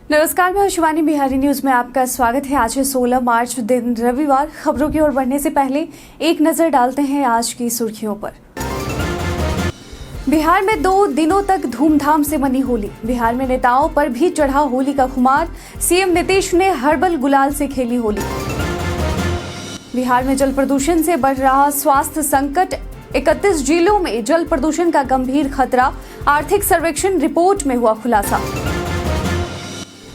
नमस्कार, मैं शिवानी। बिहारी न्यूज में आपका स्वागत है। आज है 16 मार्च, दिन रविवार। खबरों की ओर बढ़ने से पहले एक नजर डालते हैं आज की सुर्खियों पर। बिहार में 2 दिनों तक धूमधाम से मनी होली। बिहार में नेताओं पर भी चढ़ा होली का खुमार। सीएम नीतीश ने हर्बल गुलाल से खेली होली। बिहार में जल प्रदूषण से बढ़ रहा स्वास्थ्य संकट। 31 जिलों में जल प्रदूषण का गंभीर खतरा। आर्थिक सर्वेक्षण रिपोर्ट में हुआ खुलासा।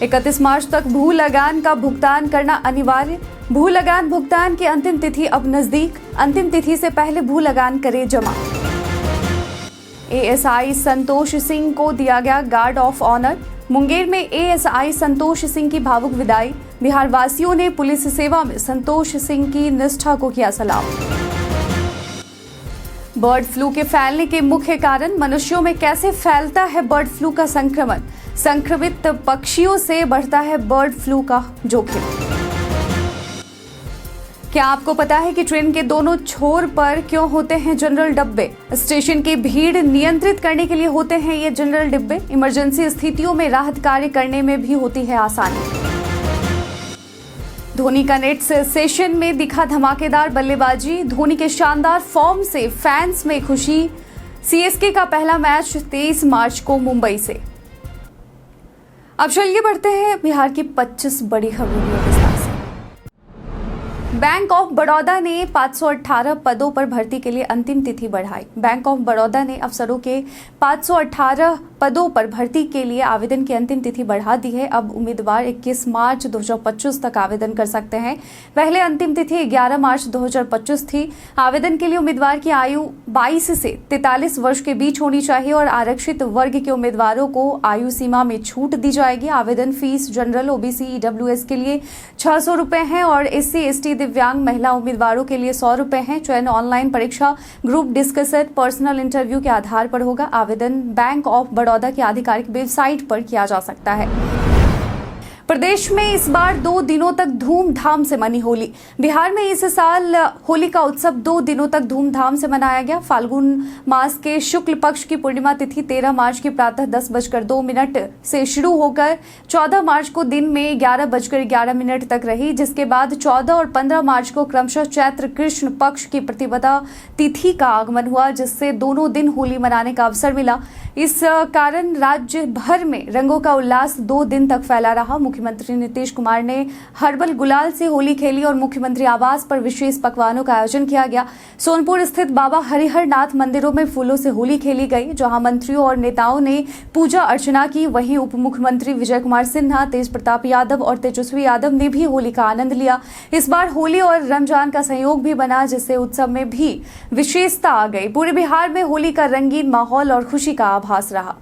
31 मार्च तक भू लगान का भुगतान करना अनिवार्य। भू लगान भुगतान की अंतिम तिथि अब नजदीक। अंतिम तिथि से पहले भू लगान करे जमा। एएसआई संतोष सिंह को दिया गया गार्ड ऑफ ऑनर। मुंगेर में एएसआई संतोष सिंह की भावुक विदाई। बिहार वासियों ने पुलिस सेवा में संतोष सिंह की निष्ठा को किया सलाम। बर्ड फ्लू के फैलने के मुख्य कारण। मनुष्यों में कैसे फैलता है बर्ड फ्लू का संक्रमण। संक्रमित पक्षियों से बढ़ता है बर्ड फ्लू का जोखिम। क्या आपको पता है कि ट्रेन के दोनों छोर पर क्यों होते हैं जनरल डब्बे? स्टेशन की भीड़ नियंत्रित करने के लिए होते हैं ये जनरल डिब्बे। इमरजेंसी स्थितियों में राहत कार्य करने में भी होती है आसानी। धोनी का नेट सेशन में दिखा धमाकेदार बल्लेबाजी। धोनी के शानदार फॉर्म से फैंस में खुशी। सीएसके का पहला मैच 23 मार्च को मुंबई से। अब चलिए बढ़ते हैं बिहार की 25 बड़ी खबरों के विस्तार से। बैंक ऑफ बड़ौदा ने 518 पदों पर भर्ती के लिए अंतिम तिथि बढ़ाई। बैंक ऑफ बड़ौदा ने अफसरों के 518 पदों पर भर्ती के लिए आवेदन की अंतिम तिथि बढ़ा दी है। अब उम्मीदवार 21 मार्च 2025 तक आवेदन कर सकते हैं। पहले अंतिम तिथि 11 मार्च 2025 थी। आवेदन के लिए उम्मीदवार की आयु 22 से 43 वर्ष के बीच होनी चाहिए और आरक्षित वर्ग के उम्मीदवारों को आयु सीमा में छूट दी जाएगी। आवेदन फीस जनरल, ओबीसी, ईडब्ल्यूएस के लिए 600 रुपए है और एससी, एसटी, दिव्यांग महिला उम्मीदवारों के लिए 100 रुपए हैं। चयन ऑनलाइन परीक्षा, ग्रुप डिस्कशन, पर्सनल इंटरव्यू के आधार पर होगा। आवेदन बैंक ऑफ बड़ौदा की आधिकारिक वेबसाइट पर किया जा सकता है। प्रदेश में इस बार 2 दिनों तक धूमधाम से मनी होली। बिहार में इस साल होली का उत्सव 2 दिनों तक धूमधाम से मनाया गया। फाल्गुन मास के शुक्ल पक्ष की पूर्णिमा तिथि 13 मार्च की प्रातः 10:02 से शुरू होकर 14 मार्च को दिन में 11:11 तक रही, जिसके बाद 14 और 15 मार्च को क्रमशः चैत्र कृष्ण पक्ष की प्रतिपदा तिथि का आगमन हुआ, जिससे दोनों दिन होली मनाने का अवसर मिला। इस कारण राज्य भर में रंगों का उल्लास 2 दिन तक फैला रहा। मुख्यमंत्री नीतीश कुमार ने हर्बल गुलाल से होली खेली और मुख्यमंत्री आवास पर विशेष पकवानों का आयोजन किया गया। सोनपुर स्थित बाबा हरिहर नाथ मंदिरों में फूलों से होली खेली गई, जहां मंत्रियों और नेताओं ने पूजा अर्चना की। वहीं उप मुख्यमंत्री विजय कुमार सिन्हा, तेज प्रताप यादव और तेजस्वी यादव ने भी होली का आनंद लिया। इस बार होली और रमजान का संयोग भी बना, जिससे उत्सव में भी विशेषता आ गई। पूरे बिहार में होली का रंगीन माहौल और खुशी का आभास रहा।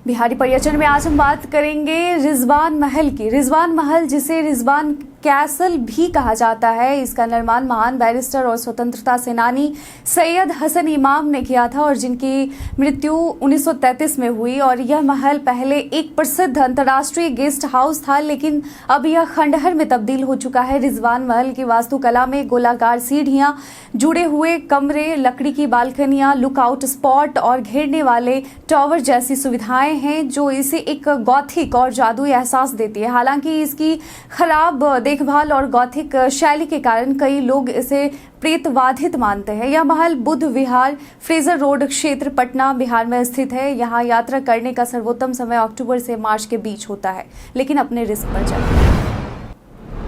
बिहारी पर्यटन में आज हम बात करेंगे रिजवान महल की। रिजवान महल, जिसे रिजवान कैसल भी कहा जाता है, इसका निर्माण महान बैरिस्टर और स्वतंत्रता सेनानी सैयद हसन इमाम ने किया था और जिनकी मृत्यु 1933 में हुई। और यह महल पहले एक प्रसिद्ध अंतर्राष्ट्रीय गेस्ट हाउस था, लेकिन अब यह खंडहर में तब्दील हो चुका है। रिजवान महल की वास्तुकला में गोलाकार सीढ़ियां, जुड़े हुए कमरे, लकड़ी की बालकनियां, लुकआउट स्पॉट और घेरने वाले टावर जैसी सुविधाएं हैं, जो इसे एक गॉथिक और जादुई एहसास देती है। हालांकि इसकी खराब देखभाल और गॉथिक शैली के कारण कई लोग इसे प्रेतवाधित मानते हैं। यह महल बुद्ध विहार, फ्रेजर रोड क्षेत्र, पटना, बिहार में स्थित है। यहाँ यात्रा करने का सर्वोत्तम समय अक्टूबर से मार्च के बीच होता है, लेकिन अपने रिस्क पर जाएं।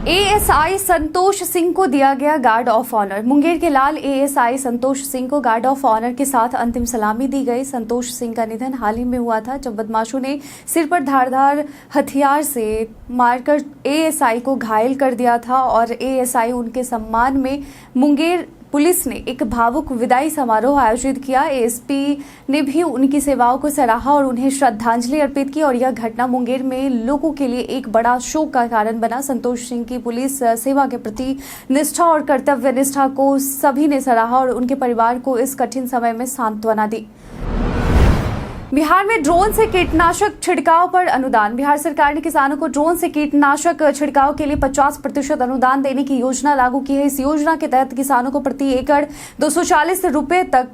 एएसआई संतोष सिंह को दिया गया गार्ड ऑफ ऑनर। मुंगेर के लाल एएसआई संतोष सिंह को गार्ड ऑफ ऑनर के साथ अंतिम सलामी दी गई। संतोष सिंह का निधन हाल ही में हुआ था, जब बदमाशों ने सिर पर धारदार हथियार से मारकर एएसआई को घायल कर दिया था और एएसआई उनके सम्मान में मुंगेर पुलिस ने एक भावुक विदाई समारोह आयोजित किया। एएसपी ने भी उनकी सेवाओं को सराहा और उन्हें श्रद्धांजलि अर्पित की और यह घटना मुंगेर में लोगों के लिए एक बड़ा शोक का कारण बना। संतोष सिंह की पुलिस सेवा के प्रति निष्ठा और कर्तव्य निष्ठा को सभी ने सराहा और उनके परिवार को इस कठिन समय में सांत्वना दी। बिहार में ड्रोन से कीटनाशक छिड़काव पर अनुदान। बिहार सरकार ने किसानों को ड्रोन से कीटनाशक छिड़काव के लिए 50% अनुदान देने की योजना लागू की है। इस योजना के तहत किसानों को प्रति एकड़ 240 रुपए तक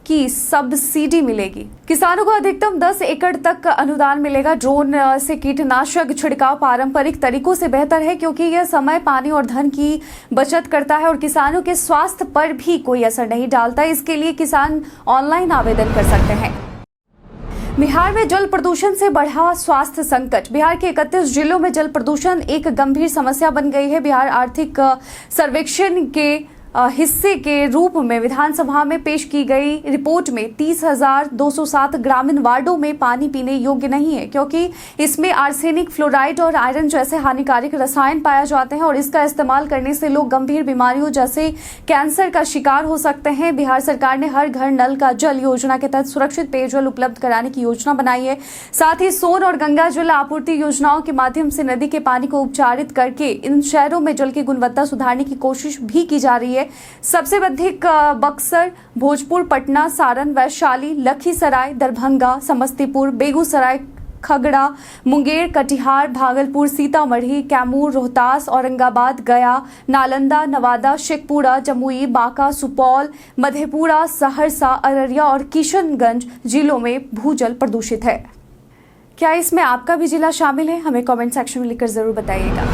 की सब्सिडी मिलेगी। किसानों को अधिकतम 10 एकड़ तक अनुदान मिलेगा। ड्रोन से कीटनाशक छिड़काव पारंपरिक तरीकों से बेहतर है क्योंकि यह समय, पानी और धन की बचत करता है और किसानों के स्वास्थ्य पर भी कोई असर नहीं डालता। इसके लिए किसान ऑनलाइन आवेदन कर सकते हैं। बिहार में जल प्रदूषण से बढ़ा स्वास्थ्य संकट। बिहार के 31 जिलों में जल प्रदूषण एक गंभीर समस्या बन गई है। बिहार आर्थिक सर्वेक्षण के हिस्से के रूप में विधानसभा में पेश की गई रिपोर्ट में 30,207 ग्रामीण वार्डों में पानी पीने योग्य नहीं है क्योंकि इसमें आर्सेनिक, फ्लोराइड और आयरन जैसे हानिकारक रसायन पाए जाते हैं और इसका इस्तेमाल करने से लोग गंभीर बीमारियों जैसे कैंसर का शिकार हो सकते हैं। बिहार सरकार ने हर घर नल का जल योजना के तहत सुरक्षित पेयजल उपलब्ध कराने की योजना बनाई है। साथ ही सोन और गंगा जल आपूर्ति योजनाओं के माध्यम से नदी के पानी को उपचारित करके इन शहरों में जल की गुणवत्ता सुधारने की कोशिश भी की जा रही है। सबसे अधिक बक्सर, भोजपुर, पटना, सारण, वैशाली, लखीसराय, दरभंगा, समस्तीपुर, बेगूसराय, खगड़ा, मुंगेर, कटिहार, भागलपुर, सीतामढ़ी, कैमूर, रोहतास, औरंगाबाद, गया, नालंदा, नवादा, शेखपुरा, जमुई, बांका, सुपौल, मधेपुरा, सहरसा, अररिया और किशनगंज जिलों में भूजल प्रदूषित है। क्या इसमें आपका भी जिला शामिल है? हमें कमेंट सेक्शन में लिखकर जरूर बताइएगा।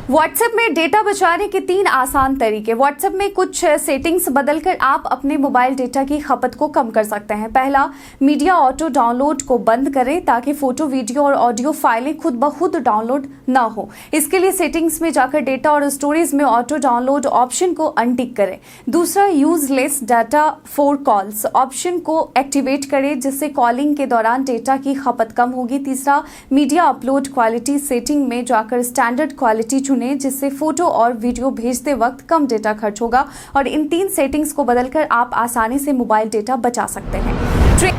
व्हाट्सएप में डेटा बचाने के 3 आसान तरीके। व्हाट्सएप में कुछ सेटिंग्स बदलकर आप अपने मोबाइल डेटा की खपत को कम कर सकते हैं। पहला, मीडिया ऑटो डाउनलोड को बंद करें ताकि फोटो, वीडियो और ऑडियो फाइलें खुद ब खुद डाउनलोड न हो। इसके लिए सेटिंग्स में जाकर डेटा और स्टोरेज में ऑटो डाउनलोड ऑप्शन को अनटिक करें। दूसरा, use less data for calls option को एक्टिवेट करें जिससे कॉलिंग के दौरान डेटा की खपत कम होगी। तीसरा, मीडिया अपलोड क्वालिटी सेटिंग में जाकर स्टैंडर्ड क्वालिटी चुनें जिससे फोटो और वीडियो भेजते वक्त कम डेटा खर्च होगा और इन 3 सेटिंग्स को बदलकर आप आसानी से मोबाइल डेटा बचा सकते हैं।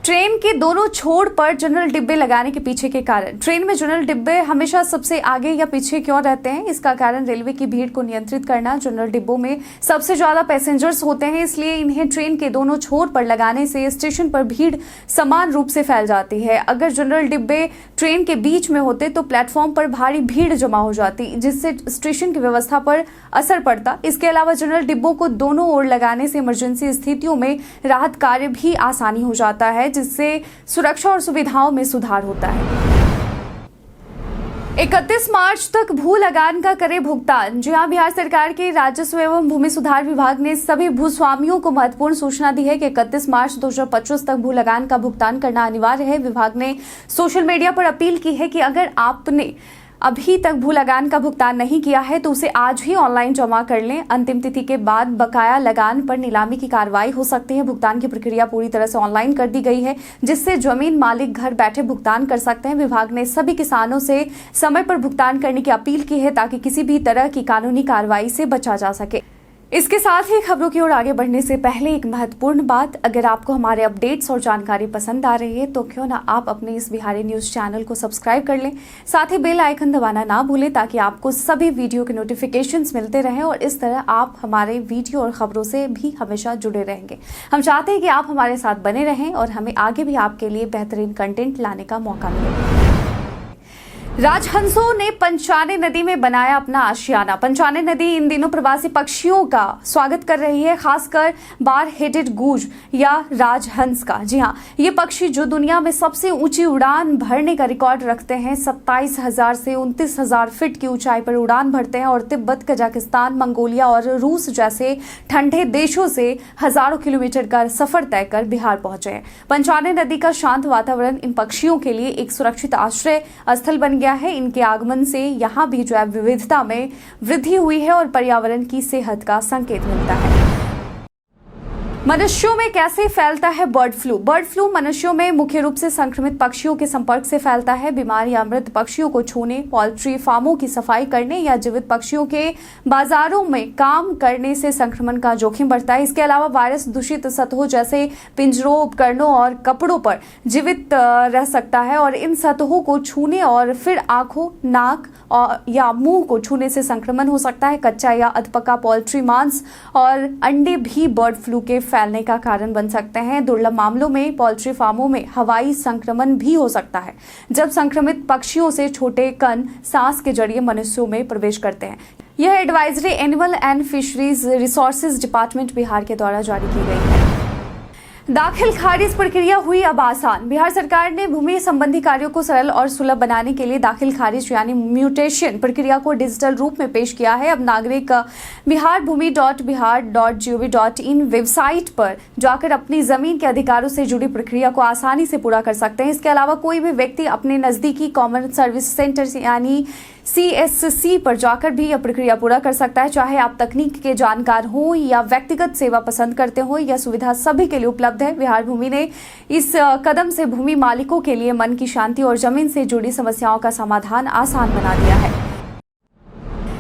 ट्रेन के दोनों छोर पर जनरल डिब्बे लगाने के पीछे के कारण। ट्रेन में जनरल डिब्बे हमेशा सबसे आगे या पीछे क्यों रहते हैं? इसका कारण रेलवे की भीड़ को नियंत्रित करना। जनरल डिब्बों में सबसे ज्यादा पैसेंजर्स होते हैं, इसलिए इन्हें ट्रेन के दोनों छोर पर लगाने से स्टेशन पर भीड़ समान रूप से फैल जाती है। अगर जनरल डिब्बे ट्रेन के बीच में होते तो प्लेटफॉर्म पर भारी भीड़ जमा हो जाती जिससे स्टेशन की व्यवस्था पर असर पड़ता। इसके अलावा जनरल डिब्बों को दोनों ओर लगाने से इमरजेंसी स्थितियों में राहत कार्य भी आसानी हो जाता है जिससे सुरक्षा और सुविधाओं में सुधार होता है। 31 मार्च तक भू लगान का करे भुगतान। जी हां, बिहार सरकार के राजस्व एवं भूमि सुधार विभाग ने सभी भूस्वामियों को महत्वपूर्ण सूचना दी है कि 31 मार्च 2025 तक भू लगान का भुगतान करना अनिवार्य है। विभाग ने सोशल मीडिया पर अपील की है कि अगर आपने अभी तक भू लगान का भुगतान नहीं किया है तो उसे आज ही ऑनलाइन जमा कर लें। अंतिम तिथि के बाद बकाया लगान पर नीलामी की कार्रवाई हो सकती है। भुगतान की प्रक्रिया पूरी तरह से ऑनलाइन कर दी गई है जिससे जमीन मालिक घर बैठे भुगतान कर सकते हैं। विभाग ने सभी किसानों से समय पर भुगतान करने की अपील की है ताकि किसी भी तरह की कानूनी कार्रवाई से बचा जा सके। इसके साथ ही खबरों की ओर आगे बढ़ने से पहले एक महत्वपूर्ण बात, अगर आपको हमारे अपडेट्स और जानकारी पसंद आ रही है तो क्यों ना आप अपने इस बिहारी न्यूज चैनल को सब्सक्राइब कर लें। साथ ही बेल आइकन दबाना ना भूलें ताकि आपको सभी वीडियो के नोटिफिकेशंस मिलते रहें और इस तरह आप हमारे वीडियो और खबरों से भी हमेशा जुड़े रहेंगे। हम चाहते हैं कि आप हमारे साथ बने रहें और हमें आगे भी आपके लिए बेहतरीन कंटेंट लाने का मौका मिले। राजहंसों ने पंचाने नदी में बनाया अपना आशियाना। पंचाने नदी इन दिनों प्रवासी पक्षियों का स्वागत कर रही है, खासकर बार हेडेड गूज या राजहंस का। जी हाँ, ये पक्षी जो दुनिया में सबसे ऊंची उड़ान भरने का रिकॉर्ड रखते हैं, 27,000 से 29,000 फीट की ऊंचाई पर उड़ान भरते हैं और तिब्बत, कजाकिस्तान, मंगोलिया और रूस जैसे ठंडे देशों से हजारों किलोमीटर का सफर तय कर बिहार पहुंचे हैं। पंचाने नदी का शांत वातावरण इन पक्षियों के लिए एक सुरक्षित आश्रय स्थल बन गया है। इनके आगमन से यहाँ भी जैव विविधता में वृद्धि हुई है और पर्यावरण की सेहत का संकेत मिलता है। मनुष्यों में कैसे फैलता है बर्ड फ्लू? बर्ड फ्लू मनुष्यों में मुख्य रूप से संक्रमित पक्षियों के संपर्क से फैलता है। बीमार या मृत पक्षियों को छूने, पोल्ट्री फार्मों की सफाई करने या जीवित पक्षियों के बाजारों में काम करने से संक्रमण का जोखिम बढ़ता है। इसके अलावा वायरस दूषित सतहों जैसे पिंजरों, उपकरणों और कपड़ों पर जीवित रह सकता है और इन सतहों को छूने और फिर आंखों, नाक या मुंह को छूने से संक्रमण हो सकता है। कच्चा या अधपका पोल्ट्री मांस और अंडे भी बर्ड फ्लू के फैलने का कारण बन सकते हैं। दुर्लभ मामलों में पोल्ट्री फार्मों में हवाई संक्रमण भी हो सकता है, जब संक्रमित पक्षियों से छोटे कण सांस के जरिए मनुष्यों में प्रवेश करते हैं। यह advisory animal and fisheries resources department Bihar के द्वारा जारी की गई है। दाखिल खारिज प्रक्रिया हुई अब आसान। बिहार सरकार ने भूमि संबंधी कार्यों को सरल और सुलभ बनाने के लिए दाखिल खारिज यानी म्यूटेशन प्रक्रिया को डिजिटल रूप में पेश किया है। अब नागरिक biharbhumi.bihar.gov.in वेबसाइट पर जाकर अपनी जमीन के अधिकारों से जुड़ी प्रक्रिया को आसानी से पूरा कर सकते हैं। इसके अलावा कोई भी व्यक्ति अपने नजदीकी कॉमन सर्विस सेंटर यानी CSC पर जाकर भी यह प्रक्रिया पूरा कर सकता है। चाहे आप तकनीक के जानकार हो या व्यक्तिगत सेवा पसंद करते हो, यह सुविधा सभी के लिए उपलब्ध है। बिहार भूमि ने इस कदम से भूमि मालिकों के लिए मन की शांति और जमीन से जुड़ी समस्याओं का समाधान आसान बना दिया है।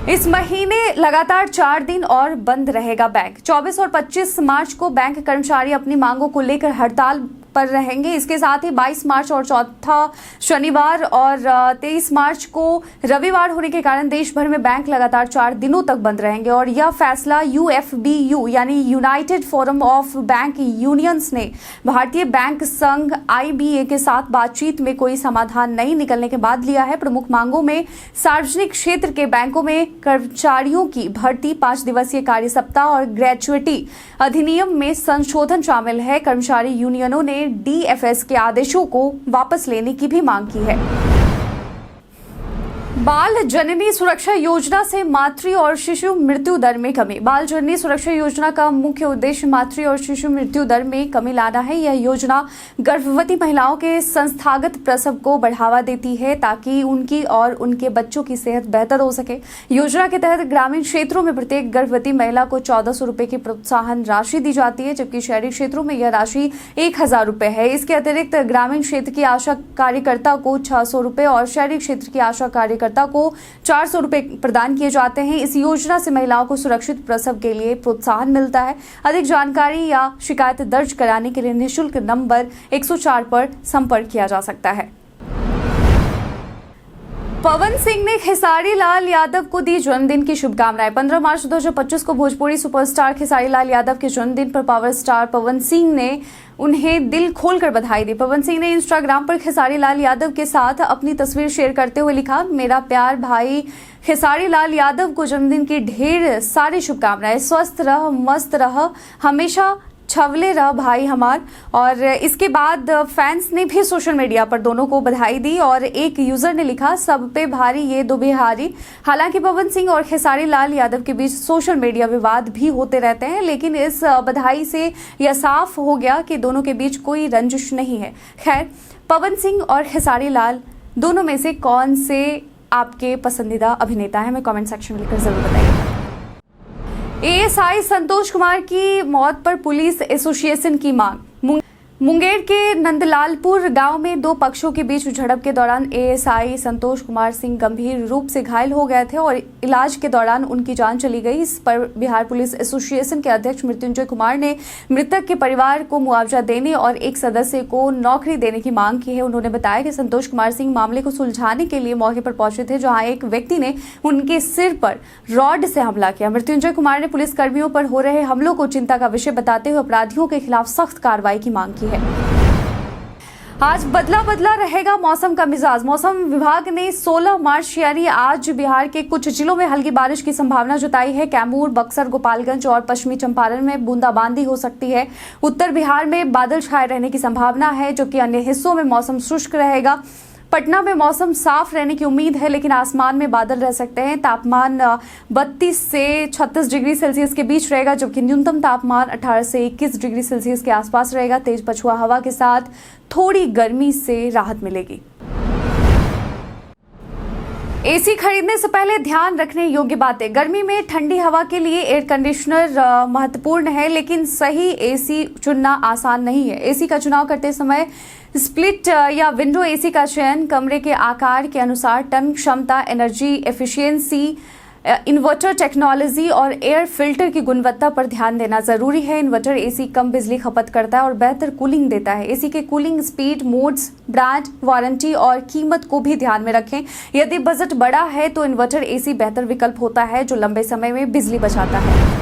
इस महीने लगातार 4 दिन और बंद रहेगा बैंक। 24 और 25 मार्च को बैंक कर्मचारी अपनी मांगों को लेकर हड़ताल पर रहेंगे। इसके साथ ही 22 मार्च और चौथा शनिवार और 23 मार्च को रविवार होने के कारण देश भर में बैंक लगातार 4 दिनों तक बंद रहेंगे। और यह फैसला UFBU यानी United forum of bank unions ने भारतीय बैंक संघ IBA के साथ बातचीत में कोई समाधान नहीं निकलने के बाद लिया है। प्रमुख मांगों में सार्वजनिक क्षेत्र के बैंकों में कर्मचारियों की भर्ती, 5 दिवसीय कार्य सप्ताह और ग्रेचुइटी अधिनियम में संशोधन शामिल है। कर्मचारी यूनियनों ने DFS के आदेशों को वापस लेने की भी मांग की है। बाल जननी सुरक्षा योजना से मातृ और शिशु मृत्यु दर में कमी। बाल जननी सुरक्षा योजना का मुख्य उद्देश्य मातृ और शिशु मृत्यु दर में कमी लाना है। यह योजना गर्भवती महिलाओं के संस्थागत प्रसव को बढ़ावा देती है ताकि उनकी और उनके बच्चों की सेहत बेहतर हो सके। योजना के तहत ग्रामीण क्षेत्रों में प्रत्येक गर्भवती महिला को 1400 रुपए की प्रोत्साहन राशि दी जाती है, जबकि शहरी क्षेत्रों में यह राशि 1000 रुपए है। इसके अतिरिक्त ग्रामीण क्षेत्र की आशा कार्यकर्ता को 600 रुपए और शहरी क्षेत्र की आशा कार्यकर्ता को 400 रुपए प्रदान किए जाते हैं। इस योजना से महिलाओं को सुरक्षित प्रसव के लिए प्रोत्साहन मिलता है। अधिक जानकारी या शिकायत दर्ज कराने के लिए निःशुल्क नंबर 104 पर संपर्क किया जा सकता है। पवन सिंह ने खेसारी लाल यादव को दी जन्मदिन की शुभकामनाएं। 15 मार्च 2025 को भोजपुरी सुपरस्टार खेसारी लाल यादव के जन्मदिन पर पावर स्टार पवन सिंह ने उन्हें दिल खोलकर बधाई दी। पवन सिंह ने इंस्टाग्राम पर खेसारी लाल यादव के साथ अपनी तस्वीर शेयर करते हुए लिखा, मेरा प्यार भाई खेसारी लाल यादव को जन्मदिन की ढेर सारी शुभकामनाएं। स्वस्थ रह, मस्त रह, हमेशा छवले रह भाई हमार। और इसके बाद फैंस ने भी सोशल मीडिया पर दोनों को बधाई दी और एक यूजर ने लिखा, सब पे भारी ये दो बिहारी। हालांकि पवन सिंह और खेसारी लाल यादव के बीच सोशल मीडिया विवाद भी होते रहते हैं, लेकिन इस बधाई से यह साफ हो गया कि दोनों के बीच कोई रंजिश नहीं है। खैर, पवन सिंह और खेसारी लाल दोनों में से कौन से आपके पसंदीदा अभिनेता हैं, हमें कमेंट सेक्शन में लिखकर जरूर बताइए। ASI संतोष कुमार की मौत पर पुलिस एसोसिएशन की मांग। मुंगेर के नंदलालपुर गांव में 2 पक्षों के बीच झड़प के दौरान ASI संतोष कुमार सिंह गंभीर रूप से घायल हो गए थे और इलाज के दौरान उनकी जान चली गई। इस पर बिहार पुलिस एसोसिएशन के अध्यक्ष मृत्युंजय कुमार ने मृतक के परिवार को मुआवजा देने और एक सदस्य को नौकरी देने की मांग की है। उन्होंने बताया कि संतोष कुमार सिंह मामले को सुलझाने के लिए मौके पर पहुंचे थे, जहाँ एक व्यक्ति ने उनके सिर पर रॉड से हमला किया। मृत्युंजय कुमार ने पुलिस कर्मियों पर हो रहे हमलों को चिंता का विषय बताते हुए अपराधियों के खिलाफ सख्त कार्रवाई की मांग की है। आज बदला बदला रहेगा मौसम का मिजाज। मौसम विभाग ने 16 मार्च यानी आज बिहार के कुछ जिलों में हल्की बारिश की संभावना जताई है। कैमूर, बक्सर, गोपालगंज और पश्चिमी चंपारण में बूंदाबांदी हो सकती है। उत्तर बिहार में बादल छाए रहने की संभावना है, जबकि अन्य हिस्सों में मौसम शुष्क रहेगा। पटना में मौसम साफ रहने की उम्मीद है, लेकिन आसमान में बादल रह सकते हैं। तापमान 32 से 36 डिग्री सेल्सियस के बीच रहेगा, जबकि न्यूनतम तापमान 18 से 21 डिग्री सेल्सियस के आसपास रहेगा। तेज पछुआ हवा के साथ थोड़ी गर्मी से राहत मिलेगी। एसी खरीदने से पहले ध्यान रखने योग्य बातें। गर्मी में ठंडी हवा के लिए एयर कंडीशनर महत्वपूर्ण है, लेकिन सही एसी चुनना आसान नहीं है। एसी का चुनाव करते समय स्प्लिट या विंडो एसी का चयन कमरे के आकार के अनुसार टन क्षमता, एनर्जी एफिशिएंसी, इन्वर्टर टेक्नोलॉजी और एयर फिल्टर की गुणवत्ता पर ध्यान देना जरूरी है। इन्वर्टर एसी कम बिजली खपत करता है और बेहतर कूलिंग देता है। एसी के cooling speed, modes, brand, warranty और कीमत को भी ध्यान में रखें। यदि बजट बड़ा है तो इन्वर्टर एसी बेहतर विकल्प होता है, जो लंबे समय में बिजली बचाता है।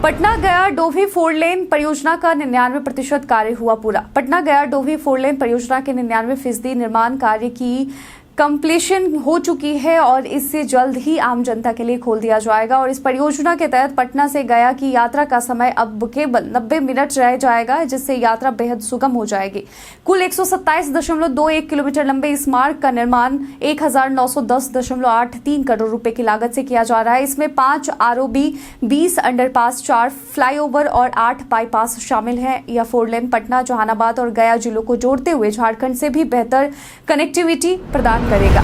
पटना गया डोभी 4 लेन परियोजना का 99% कार्य हुआ पूरा। पटना गया डोभी 4 लेन परियोजना के 99% निर्माण कार्य की कंप्लीशन हो चुकी है और इससे जल्द ही आम जनता के लिए खोल दिया जाएगा। और इस परियोजना के तहत पटना से गया की यात्रा का समय अब केवल 90 मिनट रह जाएगा, जिससे यात्रा बेहद सुगम हो जाएगी। कुल 127.21 किलोमीटर लंबे इस मार्ग का निर्माण 1910.83 करोड़ रुपए की लागत से किया जा रहा है। इसमें 5 आरओबी, 20 अंडरपास, 4 फ्लाईओवर और 8 बाईपास शामिल है। यह 4 लेन पटना, जहानाबाद और गया जिलों को जोड़ते हुए झारखंड से भी बेहतर कनेक्टिविटी प्रदान करेगा।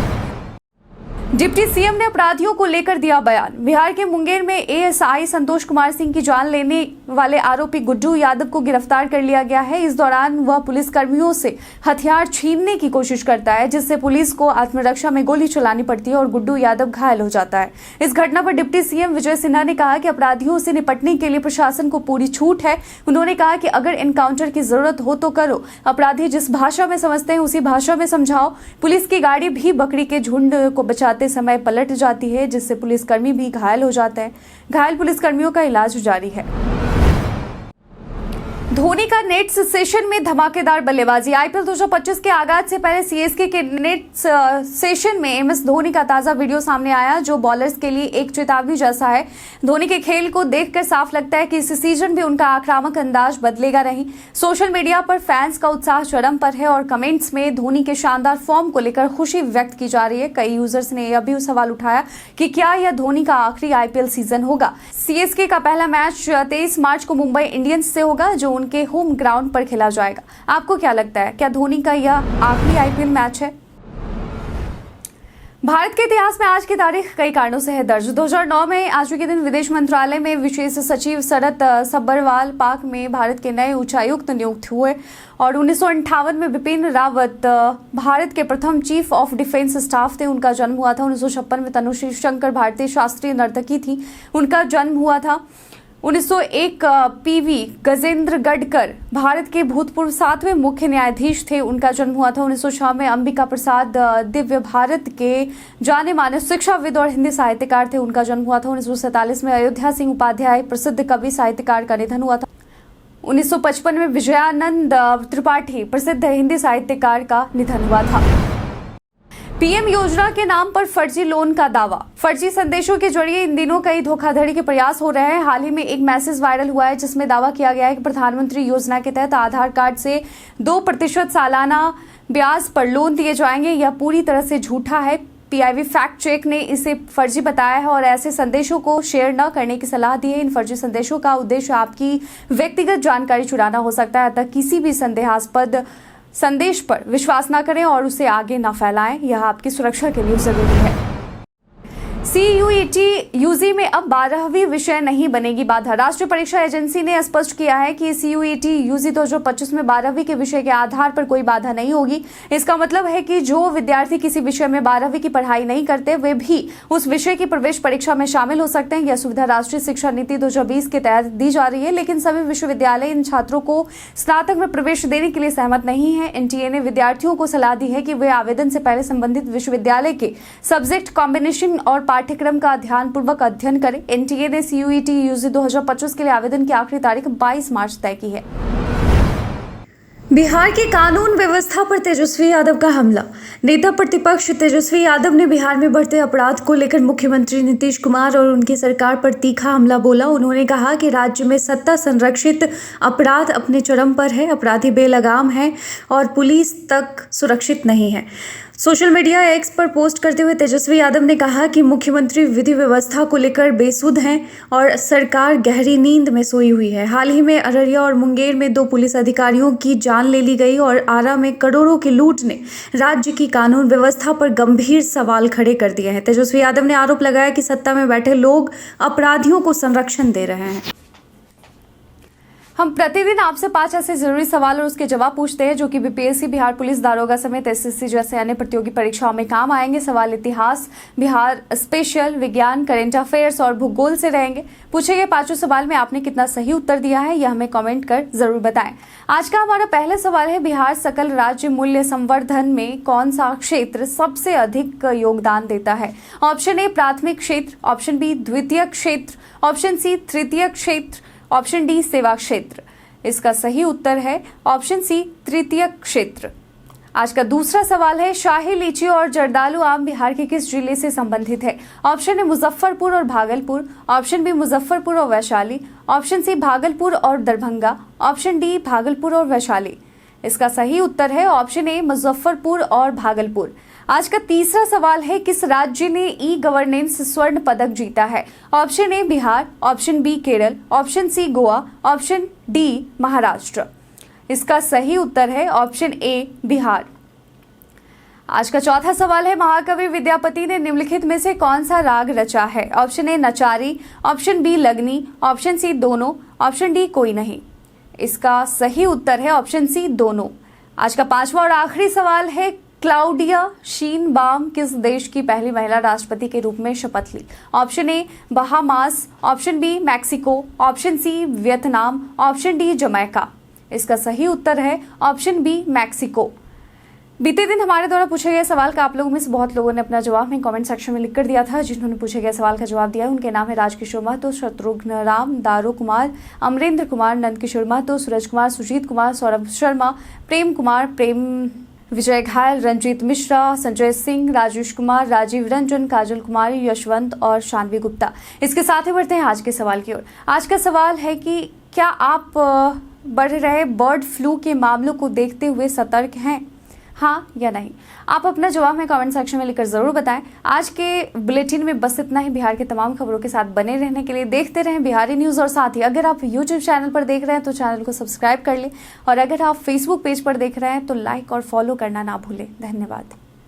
डिप्टी सीएम ने अपराधियों को लेकर दिया बयान। बिहार के मुंगेर में एएसआई संतोष कुमार सिंह की जान लेने वाले आरोपी गुड्डू यादव को गिरफ्तार कर लिया गया है। इस दौरान वह पुलिस कर्मियों से हथियार छीनने की कोशिश करता है, जिससे पुलिस को आत्मरक्षा में गोली चलानी पड़ती है और गुड्डू यादव घायल हो जाता है। इस घटना पर डिप्टी सीएम विजय सिन्हा ने कहा कि अपराधियों से निपटने के लिए प्रशासन को पूरी छूट है। उन्होंने कहा कि अगर एनकाउंटर की जरूरत हो तो करो, अपराधी जिस भाषा में समझते हैं उसी भाषा में समझाओ। पुलिस की गाड़ी भी बकरी के झुंड को बचाते समय पलट जाती है, जिससे पुलिसकर्मी भी घायल हो जाते हैं। घायल पुलिसकर्मियों का इलाज जारी है। धोनी का नेट्स सेशन में धमाकेदार बल्लेबाजी। आईपीएल 2025 के आगाज से पहले सीएसके के नेट्स सेशन में एमएस धोनी का ताजा वीडियो सामने आया, जो बॉलर्स के लिए एक चेतावनी जैसा है। धोनी के खेल को देखकर साफ लगता है कि इस सीजन भी उनका आक्रामक अंदाज बदलेगा नहीं। सोशल मीडिया पर फैंस का उत्साह चरम पर है और कमेंट्स में धोनी के शानदार फॉर्म को लेकर खुशी व्यक्त की जा रही है। कई यूजर्स ने यह भी सवाल उठाया कि क्या यह धोनी का आखिरी आईपीएल सीजन होगा। सीएसके का पहला मैच 23 मार्च को मुंबई इंडियंस से होगा, जो उनके होम ग्राउंड पर खेला जाएगा। आपको क्या लगता है, क्या धोनी का यह आखिरी आईपीएल मैच है? भारत के इतिहास में आज की तारीख कई कारणों से है दर्ज। 2009 में आज के दिन विदेश मंत्रालय में विशेष सचिव शरद सब्बरवाल पाक में भारत के नए उच्चायुक्त नियुक्त हुए और 1958 में बिपिन रावत भारत के प्रथम चीफ ऑफ डिफेंस स्टाफ थे। उनका जन्म हुआ था 1956 में। तनुश्री शंकर भारतीय शास्त्रीय नर्तकी थी, उनका जन्म हुआ था 1901। पीवी गजेंद्र गडकर भारत के भूतपूर्व 7वें मुख्य न्यायाधीश थे, उनका जन्म हुआ था 1906 में। अंबिका प्रसाद दिव्य भारत के जाने माने शिक्षाविद और हिंदी साहित्यकार थे, उनका जन्म हुआ था 1947 में। अयोध्या सिंह उपाध्याय प्रसिद्ध कवि साहित्यकार का निधन हुआ था 1955 में। विजयानंद त्रिपाठी प्रसिद्ध हिंदी साहित्यकार का निधन हुआ था। पीएम योजना के नाम पर फर्जी लोन का दावा। फर्जी संदेशों के जरिए इन दिनों कई धोखाधड़ी के प्रयास हो रहे हैं। हाल ही में एक मैसेज वायरल हुआ है, जिसमें दावा किया गया है कि प्रधानमंत्री योजना के तहत आधार कार्ड से 2% सालाना ब्याज पर लोन दिए जाएंगे। यह पूरी तरह से झूठा है। पीआईबी फैक्ट चेक ने इसे फर्जी बताया है और ऐसे संदेशों को शेयर न करने की सलाह दी है। इन फर्जी संदेशों का उद्देश्य आपकी व्यक्तिगत जानकारी चुराना हो सकता है, अतः किसी भी संदेहास्पद संदेश पर विश्वास न करें और उसे आगे न फैलाएं। यह आपकी सुरक्षा के लिए जरूरी है। सीयूईटी यूजी में अब 12वीं विषय नहीं बनेगी बाधा। राष्ट्रीय परीक्षा एजेंसी ने स्पष्ट किया है कि सीयूईटी यूजी 2025 में 12वीं के विषय के आधार पर कोई बाधा नहीं होगी। इसका मतलब है कि जो विद्यार्थी किसी विषय में 12वीं की पढ़ाई नहीं करते, वे भी उस विषय की प्रवेश परीक्षा में शामिल हो सकते हैं। यह सुविधा राष्ट्रीय शिक्षा नीति 2020 के तहत दी जा रही है, लेकिन सभी विश्वविद्यालय इन छात्रों को स्नातक में प्रवेश देने के लिए सहमत नहीं है। एनटीए ने विद्यार्थियों को सलाह दी है कि वे आवेदन से पहले संबंधित विश्वविद्यालय के सब्जेक्ट कॉम्बिनेशन और पाठ्यक्रम का ध्यानपूर्वक अध्ययन करें। एनटीए ने सीयूईटी यूजी 2025 के लिए आवेदन की आखिरी तारीख 22 मार्च तय की है। बिहार की कानून व्यवस्था पर तेजस्वी यादव का हमला। नेता प्रतिपक्ष तेजस्वी यादव ने बिहार में बढ़ते अपराध को लेकर मुख्यमंत्री नीतीश कुमार और उनकी सरकार पर तीखा हमला बोला। उन्होंने कहा कि राज्य में सत्ता संरक्षित अपराध अपने चरम पर है, अपराधी बेलगाम है और पुलिस तक सुरक्षित नहीं है। सोशल मीडिया एक्स पर पोस्ट करते हुए तेजस्वी यादव ने कहा कि मुख्यमंत्री विधि व्यवस्था को लेकर बेसुध हैं और सरकार गहरी नींद में सोई हुई है। हाल ही में अररिया और मुंगेर में 2 पुलिस अधिकारियों की जान ले ली गई और आरा में करोड़ों की लूट ने राज्य की कानून व्यवस्था पर गंभीर सवाल खड़े कर दिए हैं। तेजस्वी यादव ने आरोप लगाया कि सत्ता में बैठे लोग अपराधियों को संरक्षण दे रहे हैं। हम प्रतिदिन आपसे 5 ऐसे जरूरी सवाल और उसके जवाब पूछते हैं, जो कि बीपीएससी, बिहार पुलिस दारोगा समेत एसएससी जैसे अन्य प्रतियोगी परीक्षाओं में काम आएंगे। सवाल इतिहास, बिहार स्पेशल, विज्ञान, करंट अफेयर्स और भूगोल से रहेंगे। पूछे गए 5 सवाल में आपने कितना सही उत्तर दिया है, यह हमें कमेंट कर जरूर बताएं। आज का हमारा पहला सवाल है, बिहार सकल राज्य मूल्य संवर्धन में कौन सा क्षेत्र सबसे अधिक योगदान देता है? ऑप्शन ए प्राथमिक क्षेत्र, ऑप्शन बी द्वितीय क्षेत्र, ऑप्शन सी तृतीय क्षेत्र, ऑप्शन डी सेवा क्षेत्र। इसका सही उत्तर है ऑप्शन सी तृतीय क्षेत्र। आज का दूसरा सवाल है, शाही लीची और जर्दालू आम बिहार के किस जिले से संबंधित है? ऑप्शन ए मुजफ्फरपुर और भागलपुर, ऑप्शन बी मुजफ्फरपुर और वैशाली, ऑप्शन सी भागलपुर और दरभंगा, ऑप्शन डी भागलपुर और वैशाली। इसका सही उत्तर है ऑप्शन ए मुजफ्फरपुर और भागलपुर। आज का तीसरा सवाल है, किस राज्य ने ई गवर्नेंस स्वर्ण पदक जीता है? Option A Bihar, option B Kerala, option C Goa, option D Maharashtra. इसका सही उत्तर है ऑप्शन ए बिहार। आज का चौथा सवाल है, महाकवि विद्यापति ने निम्नलिखित में से कौन सा राग रचा है? ऑप्शन ए नचारी, ऑप्शन बी लगनी, ऑप्शन सी दोनों, ऑप्शन डी कोई नहीं। इसका सही उत्तर है ऑप्शन सी दोनों। आज का पांचवा और आखिरी सवाल है, क्लाउडिया शीनबाम किस देश की पहली महिला राष्ट्रपति के रूप में शपथ ली? Option A Bahamas, option B Mexico, option C Vietnam, option D Jamaica. इसका सही उत्तर है ऑप्शन बी मैक्सिको। बीते दिन हमारे द्वारा पूछे गए सवाल का आप लोगों में से बहुत लोगों ने अपना जवाब में कमेंट सेक्शन में लिखकर दिया था। जिन्होंने पूछे गए सवाल का जवाब दिया उनके नाम है राजकिशोर महतो, शत्रुघ्न राम, दारू कुमार, अमरेंद्र कुमार, नंदकिशोर महतो, सूरज कुमार, सुजीत कुमार, सौरभ शर्मा, प्रेम कुमार, प्रेम विजय घायल, रंजीत मिश्रा, संजय सिंह, राजेश कुमार, राजीव रंजन, काजल कुमारी, यशवंत और शानवी गुप्ता। इसके साथ ही बढ़ते हैं आज के सवाल की ओर। आज का सवाल है कि क्या आप बढ़ रहे बर्ड फ्लू के मामलों को देखते हुए सतर्क हैं, हाँ या नहीं? आप अपना जवाब में कमेंट सेक्शन में लिखकर जरूर बताएं। आज के बुलेटिन में बस इतना ही। बिहार के तमाम खबरों के साथ बने रहने के लिए देखते रहें बिहारी न्यूज़। और साथ ही अगर आप यूट्यूब चैनल पर देख रहे हैं तो चैनल को सब्सक्राइब कर लें, और अगर आप फेसबुक पेज पर देख रहे हैं तो लाइक और फॉलो करना ना भूलें। धन्यवाद।